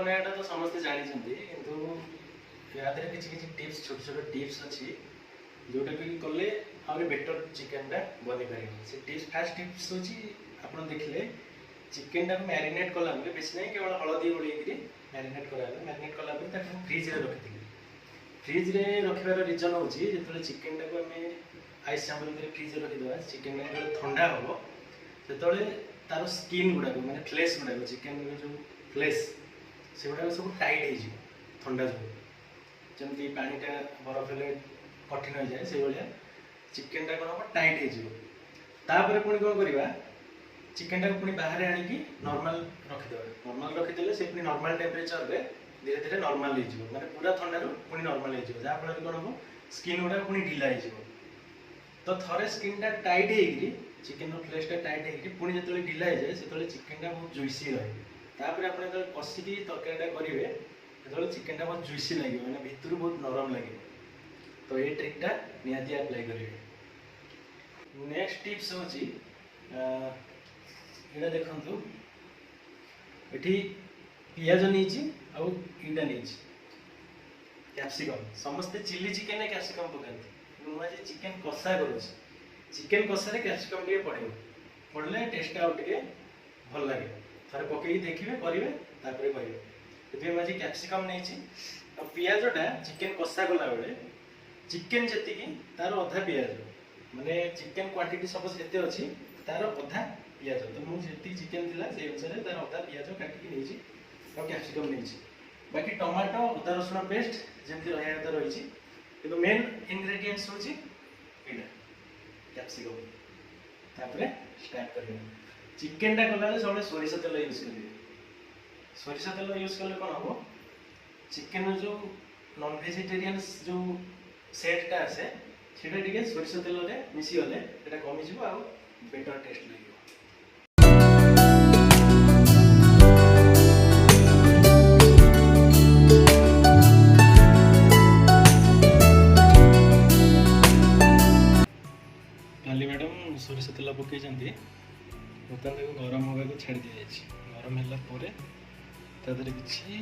बनाया तो समस्ते जानते किंतु याद किसी किसी टिप्स छोट छोट टिप्स अच्छी जोटा कि कले आहुरी बेटर चिकेन टा बनी पारे से टिप्स फास्ट टिप्स होची आपण देखले चिकेन टा मैरिनेट कला बेस नहीं केवल हलदी गोल मैरिनेट करा मैरिनेट कला फ्रिज रे रखी फ्रिज रे रखिबार रीजन होची जेतले चिकेन टा को हमें आइस चैम्बर में फ्रिज रे रखी दवा चिकेन टा ठंडा हो सेतले तार स्किन गुडा माने फ्लेश गुडा चिकेन रो जो फ्लेश से गुडा सब टाइट हो जी ठंडा जो जमती पानीटा बरफ हेले कठिन हो जाए से भाया चिकेन टा कौन हम टाइट होपर पुणी कौन करवा चिकेन टा पुणी बाहर आनिकी नॉर्मल रखिदे नॉर्मल रखीदे से पुणी नॉर्मल टेम्परेचर रे धीरे धीरे नॉर्मल हो माने पूरा ठंडा रू पुणी नॉर्मल हो जहाँफल कौन हम स्किन गुड़ा पुणी ढिला हो तो थरे स्किन टा टाइट होगी चिकेन फ्लेश टा टाइट हो पुणी जो ढिला हो जाए से चिकेन टा बहुत जुइसी रहे तापर आप कषिकी तरकारीटा करेंगे जो चिकेन टा बहुत जुइसी लगे मैंने भितर बहुत नरम लगे तो ये ट्रिकटा निहाती अप्लाई करेंगे। नेक्स्ट टिप्स होची एटा देखंतु एठी पियाज नहीं आउ ईटा नहीं कैप्सिकम समस्ते चिली चिकेन कैप्सिकम पकाती मुझे चिकेन कषा करुँच चिकेन कषा कैप्सिकम टे पड़े पड़े टेस्ट आउ टे भल लगे थे पकई देखिए करेंगे करेंगे मुझे कैप्सिकम नहीं पियाजटा चिकेन कषा कला बेले चिकेन जी तार अधा पियाज माने चिकेन क्वांटिटी सपोज एते अच्छी तार अधा पियाज तो मुझे चिकेन थिला से अनुसार तार अधा पियाज काटिकी नहीं और कैप्सिकम नहीं बाकी टमाटो अदा रसुण पेस्ट जमी रहा कथा रही कि मेन इनग्रेडिएंट्स हूँ यहाँ कैप्सिकम तापर स्टार्ट कर चिकेन टा कला सब सोरिष तेल यूज करेंगे सोरिष तेल यूज कले कौन हम चिकेन जो नॉन वेजिटेरियन जो सेटटा आसे सेटा टिके सोरिष तेल रे मिसी गले सेटा कमी जिवो आ बेटर टेस्ट लगे। काली मैडम सोरिष तेल पकई बर्तमान गरम होगा छाड़ दी जाए गरम है कि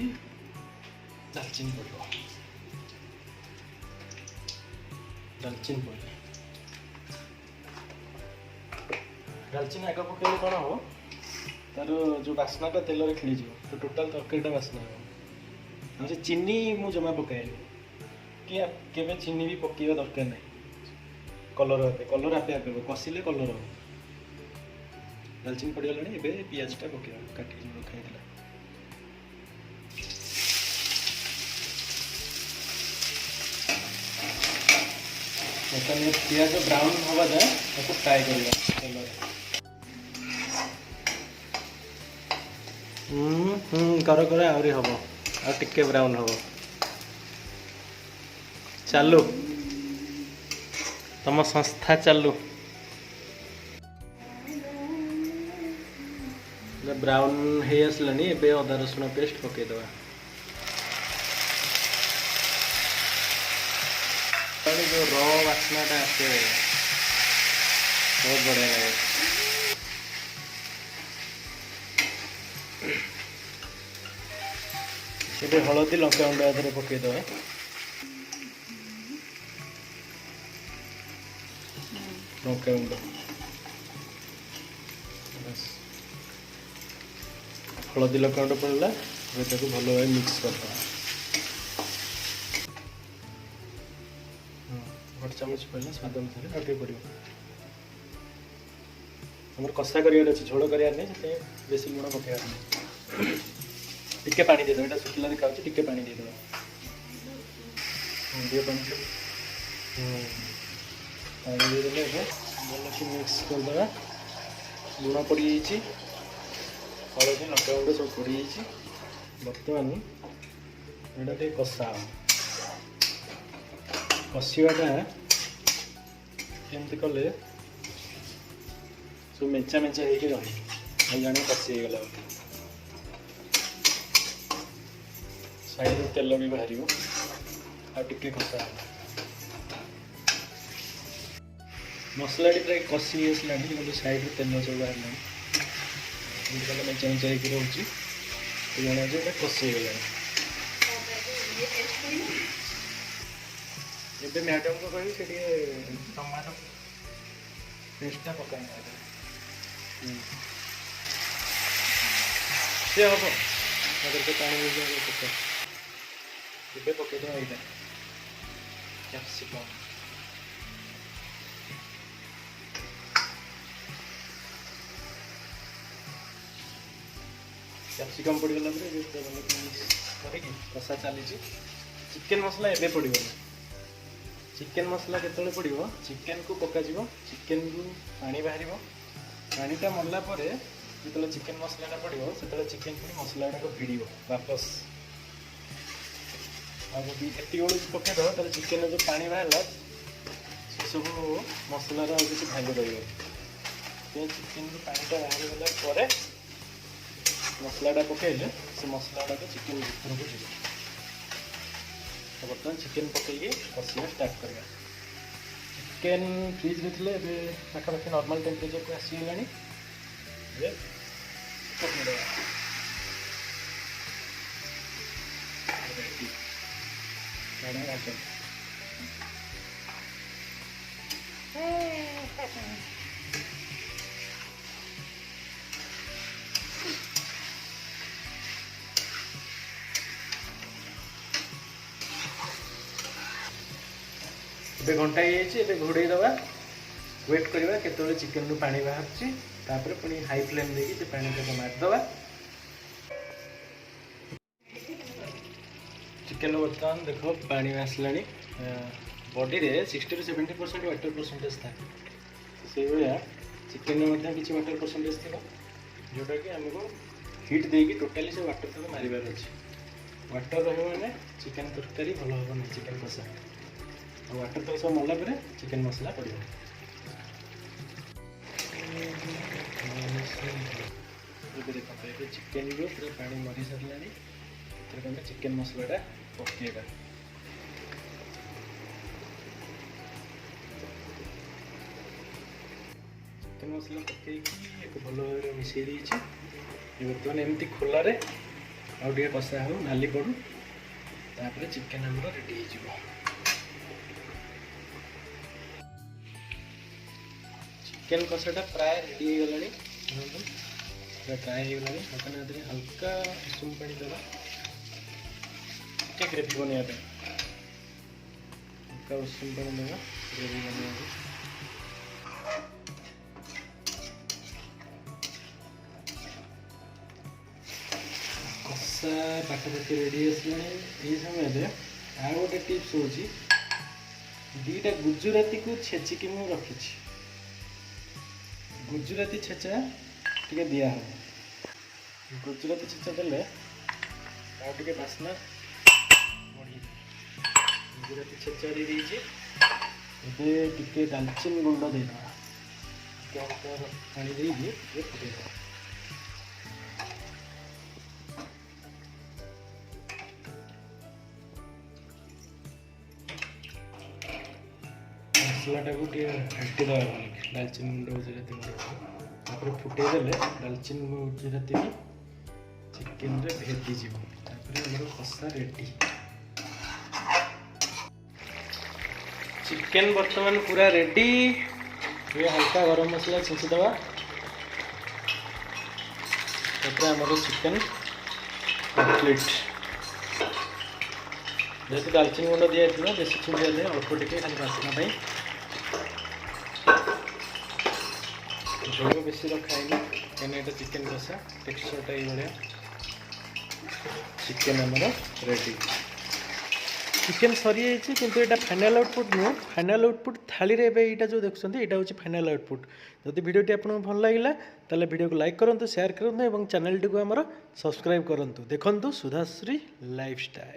दालचीनी पड़ो दालचीनी पड़े दालचीनी आग पकड़े कौन हम तार जो बास्नाटा तेल खेली तो टोटाल तरकारीटा बास्ना हम चीनी मु जमा पकाएनि कि चीनी भी पकड़ा दरकार नहीं कलर आपे आपे कषिले कलर हम दालचीनी पड़गला ए पियाजटा पकड़ा काटिक रखा पियाज ब्राउन हवा जाए फ्राए करवा तेल कर आहरी हम आटे ब्राउन हम चालू तम संस्था चालू ब्राउन हो आसलानी ए अदा रसुण पेस्ट पकईदे जो र बास्नाटा आसे बहुत बढ़िया लगे ये हलदी लंका गुंड आधे पकईदे लंका गुंड हलदी लंका गुंड पड़ला भल भाई मिक्स करता गोटे चामच पड़े स्वाद अनुसार आगे पड़ो आम कषा करार अच्छे झोल करार नहीं बेसी लुण पकड़ टिके पानी देदेव यहाँ शुखला देखा टिके पानी देदेव दिए पानी देदेले भल कि मिक्स करदे लुण पड़ जाइए हलदी लंका गुंड सब पड़ जाइए बर्तमान यहाँ कषा कषाटा एमती कले सब मेचा मेचा हो रही जाने कषि गला साइड तेल भी बाहर आटे कषा मसला प्राय कषि आसला साइड तेल सब बाहर मेचा मेचा हो ଜଣେ ଏବେ କଷେଇ ଗଲାଣି। ଏବେ ମ୍ୟାଡ଼ାମକୁ କହିବି ସେ ଟିକେ ଟମାଟୋ ପେଷ୍ଟଟା ପକାଇନି ସେ ହେବ ତାଦେହରେ ପାଣି ଦେଇକି ପକା। ଏବେ ପକାଇଦେବା ଏଇଟା କ୍ୟାପ୍ସିକମ୍। କ୍ୟାପ୍ସିକମ୍ ପଡ଼ିଗଲା ପରେ ଏବେ କରିକି କଷା ଚାଲିଛି। ଚିକେନ୍ ମସଲା ଏବେ ପଡ଼ିବନି। ଚିକେନ୍ ମସଲା କେତେବେଳେ ପଡ଼ିବ, ଚିକେନ୍କୁ ପକାଯିବ, ଚିକେନ୍ରୁ ପାଣି ବାହାରିବ, ପାଣିଟା ମରିଲା ପରେ ଯେତେବେଳେ ଚିକେନ୍ ମସଲାଟା ପଡ଼ିବ ସେତେବେଳେ ଚିକେନ୍ ପୁଣି ମସଲା ଗୁଡ଼ାକ ଭିଡ଼ିବ ବାପସ। ଆଉ ଯଦି ଏତିକି ବେଳକୁ ପକାଇଦେବ ତାହେଲେ ଚିକେନ୍ର ଯେଉଁ ପାଣି ବାହାରିଲା ସେସବୁ ମସଲାର ଆଉ କିଛି ଭାଗ ରହିବ। ଚିକେନ୍ରୁ ପାଣିଟା ବାହାରିଗଲା ପରେ ମସଲାଟା ପକାଇଲେ ସେ ମସଲା ଗୁଡ଼ାକ ଚିକେନ୍ ଭିତରକୁ ଯିବ। तो बर्तमान चिकेन पकईकि कषिया स्टार्ट करवा। चिकेन फ्रिज में थे ए पाखापाखि नॉर्मल टेम्परेचर को आसीगला। ଏବେ घंटा ये घोड़े दवा वेट करवा केतले चिकेन रु पानी बाहर पुणी हाई फ्लेम देकी पानी तक मारिदवा। चिकेन बर्तमान देख पानी आसला बॉडी रे 60 to 70% वाटर परसेंटेज था। से भाया चिकेन किसी वाटर परसेंटेज थी जोटा कि आमको हिट देकी टोटाली से वाटर तक मारिबार अच्छे। वाटर रही चिकेन तरकारी भल हम ना चिकेन कषा वाटर तो सब मरला पर चिकेन मसला पड़े। देखते चिकेन पूरा पानी मरी सारा चिकेन मसलाटा पकेगा। चिकेन मसला पकईकि भल भाव मिसई बर्तमान एमती खोलारे आउ टे कषा हो नाली पड़ू तापर चिकेन आम रेडी हो। चिकेन कषाटा प्राय रेडी हो गलानी फ्राए हो गलानी। बर्तमान हल्का उषुम पानी देवा ग्रेवी बनवाई हल्का उषुम पानी देवा ग्रेवी बनवा। कषा पाखापाखि रेडी आसला। ये समय आ गोटे टिप्स हूँ दीटा गुजराती को छेचिकी मु रखी। गुजराती छेचा टे दिया हम गुजराती छेचा देले आगे बास्ना बढ़ी। गुजराती छेचा टे दालचीन गुंड देदेवा पानी दे फुटे मसलाटा को घाटी दवा दालचीन गुंड गुजराती गुंड फुटेदेले दालचीन गुजराती भी चिकेन रे भेदी आम कषा रेडी। चिकेन बर्तमान पूरा रेडी। ये हल्का गरम मसला छेचिदवा आमर चिकेन कम्प्लीट। जेहेतु दालचीन गुंड दिया बेसी छुड़िया दिए अल्प टे खाली बासना झोल बेसी रखाएनि कहीं यहाँ चिकेन कषा टेक्सचरटा ये चिकेन आमर रेडी। चिकेन सरी जाइए किंतु यहाँ फाइनाल आउटपुट नुह। फाइनाल आउटपुट थाली रे यहाँ जो देखुं यहाँ हूँ फाइनाल आउटपुट। जदि वीडियोटी आपको भल लगे ताले वीडियो को लाइक करूँ शेयर करूँ और चैनल टी को आमर सब्सक्राइब करूँ। देखु सुधाश्री लाइफस्टाइल।